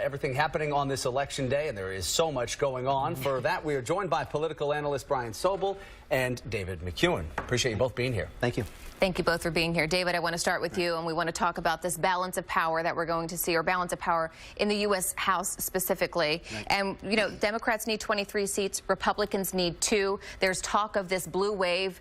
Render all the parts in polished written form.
everything happening on this election day, and there is so much going on. For that, we are joined by political analyst Brian Sobel and David McEwen. Appreciate you both being here. Thank you. Thank you both for being here. David, I want to start with you, and we want to talk about this balance of power that we're going to see, or balance of power in the U.S. House specifically. Right. And, you know, Democrats need 23 seats, Republicans need 2. There's talk of this blue wave.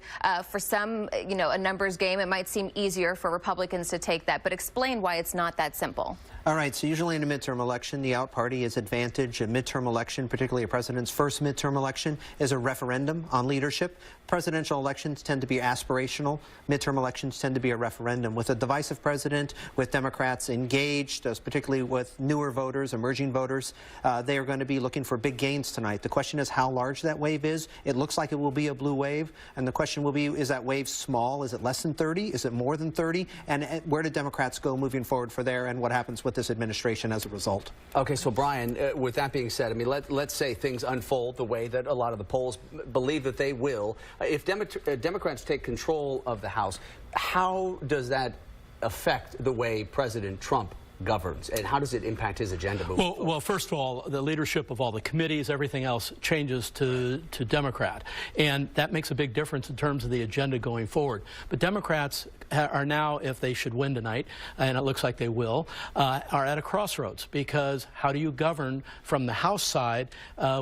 For some, you know, a numbers game, it might seem easier for Republicans to take that, but explain why it's not that simple. All right, so usually in a midterm election, the out party is advantage. A midterm election, particularly a president's first midterm election, is a referendum on leadership. Presidential elections tend to be aspirational. Midterm elections tend to be a referendum. With a divisive president, with Democrats engaged, particularly with newer voters, emerging voters, they are going to be looking for big gains tonight. The question is how large that wave is. It looks like it will be a blue wave, and the question will be, is that wave small? Is it less than 30? Is it more than 30? And where do Democrats go moving forward for there, and what happens with this administration as a result? Okay, so Brian, with that being said, I mean, let's say things unfold the way that a lot of the polls believe that they will. If Democrats take control of the House, how does that affect the way President Trump governs, and how does it impact his agenda moving forward? Well, first of all, the leadership of all the committees, everything else changes to Democrat, and that makes a big difference in terms of the agenda going forward. But Democrats are now, if they should win tonight, and it looks like they will, are at a crossroads, because how do you govern from the House side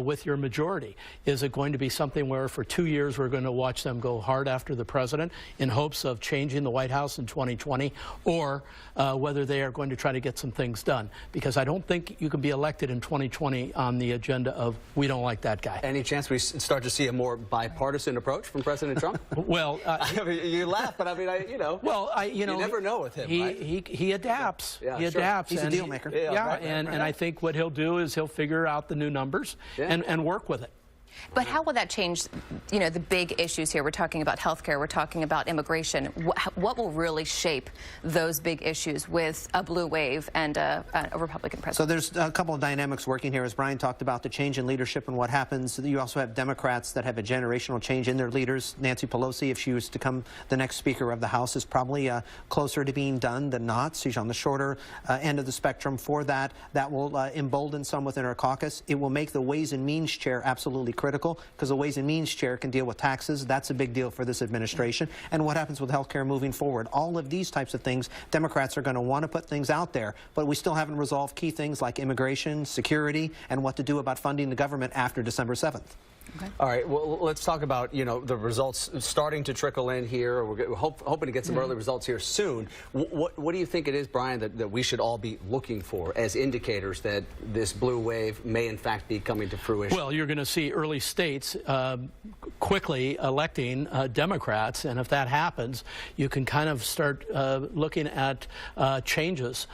with your majority? Is it going to be something where for 2 years we're going to watch them go hard after the president in hopes of changing the White House in 2020, or whether they are going to try to get some things done? Because I don't think you can be elected in 2020 on the agenda of we don't like that guy. Any chance we start to see a more bipartisan approach from President Trump? Well, I mean, you laugh, but I mean, you know. Well, you never know with him. He adapts. Yeah, he adapts. He's a deal maker. And I think what he'll do is he'll figure out the new numbers and work with it. But how will that change, you know, the big issues here? We're talking about healthcare, we're talking about immigration. What will really shape those big issues with a blue wave and a Republican president? So there's a couple of dynamics working here. As Brian talked about, the change in leadership and what happens. You also have Democrats that have a generational change in their leaders. Nancy Pelosi, if she was to become the next Speaker of the House, is probably closer to being done than not. She's on the shorter end of the spectrum for that. That will embolden some within her caucus. It will make the Ways and Means chair absolutely critical, because the Ways and Means chair can deal with taxes. That's a big deal for this administration. And what happens with health care moving forward. All of these types of things, Democrats are going to want to put things out there, but we still haven't resolved key things like immigration, security, and what to do about funding the government after December 7th. Okay. All right, well, let's talk about, you know, the results starting to trickle in here. We're hoping to get some early results here soon. What do you think it is, Brian, that we should all be looking for as indicators that this blue wave may in fact be coming to fruition? Well, you're going to see early states quickly electing Democrats, and if that happens, you can kind of start looking at changes.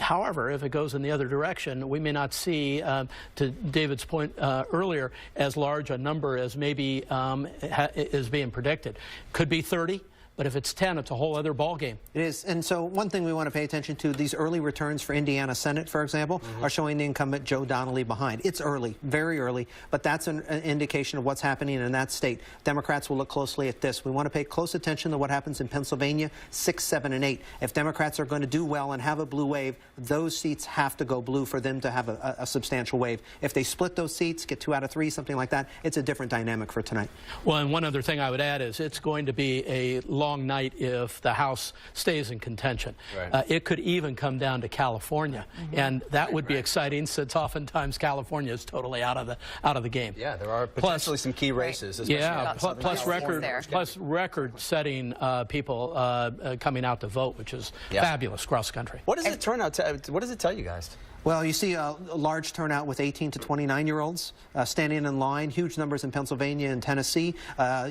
However, if it goes in the other direction, we may not see, to David's point earlier, as large a number as maybe is being predicted. Could be 30. But if it's 10, it's a whole other ballgame. It is. And so one thing we want to pay attention to, these early returns for Indiana Senate, for example, are showing the incumbent Joe Donnelly behind. It's early, very early, but that's an indication of what's happening in that state. Democrats will look closely at this. We want to pay close attention to what happens in Pennsylvania, 6, 7, and 8. If Democrats are going to do well and have a blue wave, those seats have to go blue for them to have a substantial wave. If they split those seats, get 2 out of 3, something like that, it's a different dynamic for tonight. Well, and one other thing I would add is it's going to be a long night if the House stays in contention. Right. It could even come down to California, and that would be exciting, since oftentimes California is totally out of the game. Yeah, there are potentially some key races. Yeah, plus record-setting people coming out to vote, which is fabulous cross country. What does it turn out to? What does it tell you guys? Well, you see a large turnout with 18 to 29-year-olds standing in line, huge numbers in Pennsylvania and Tennessee.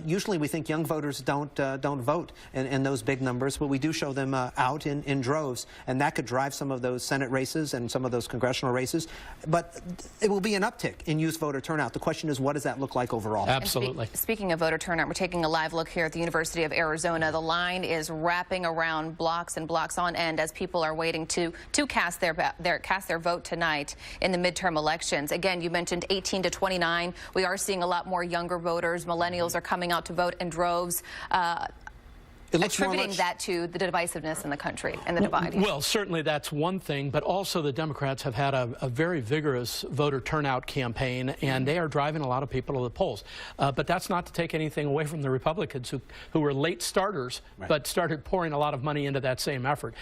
Usually we think young voters don't vote in those big numbers, but we do show them out in droves, and that could drive some of those Senate races and some of those congressional races. But it will be an uptick in youth voter turnout. The question is, what does that look like overall? Absolutely. Speaking of voter turnout, we're taking a live look here at the University of Arizona. The line is wrapping around blocks and blocks on end as people are waiting to cast their vote tonight in the midterm elections. Again, you mentioned 18 to 29. We are seeing a lot more younger voters. Millennials are coming out to vote in droves. attributing that to the divisiveness in the country and the divide. Well, certainly that's one thing, but also the Democrats have had a very vigorous voter turnout campaign, and they are driving a lot of people to the polls. But that's not to take anything away from the Republicans who were late starters, but started pouring a lot of money into that same effort.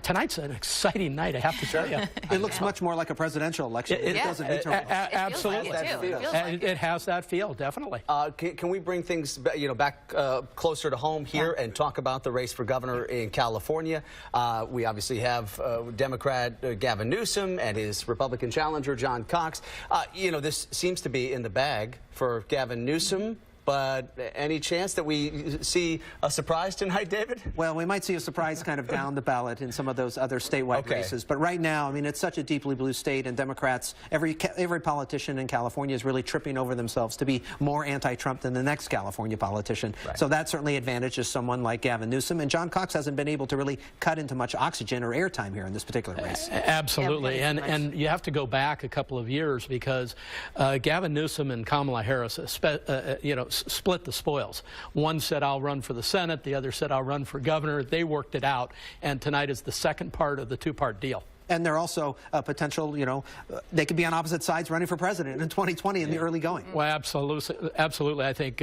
Tonight's an exciting night, I have to tell you. It looks much more like a presidential election. It doesn't midterm. Absolutely. It has that feel, definitely. Can we bring things back closer to home here and talk about the race for governor in California? We obviously have Democrat Gavin Newsom and his Republican challenger John Cox. This seems to be in the bag for Gavin Newsom. But any chance that we see a surprise tonight, David? Well, we might see a surprise kind of down the ballot in some of those other statewide races. But right now, I mean, it's such a deeply blue state, and Democrats, every politician in California is really tripping over themselves to be more anti-Trump than the next California politician. Right. So that certainly advantages someone like Gavin Newsom. And John Cox hasn't been able to really cut into much oxygen or airtime here in this particular race. Absolutely. And you have to go back a couple of years because Gavin Newsom and Kamala Harris, split the spoils. One said, I'll run for the Senate. The other said, I'll run for governor. They worked it out. And tonight is the second part of the two-part deal. And they're also a potential, they could be on opposite sides running for president in 2020 in the early going. Well, absolutely. I think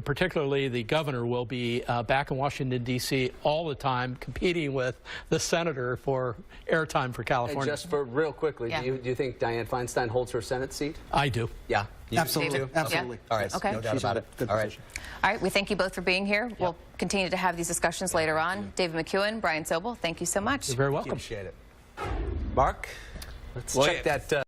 particularly the governor will be back in Washington, D.C. all the time, competing with the senator for airtime for California. And just for real quickly, do you think Dianne Feinstein holds her Senate seat? I do. Yeah. Absolutely. Absolutely. Yeah. All right. Okay. No doubt about it. Good position. All right. We thank you both for being here. We'll continue to have these discussions later on. David McEwen, Brian Sobel, thank you so much. You're very welcome. Appreciate it. Mark, let's check that.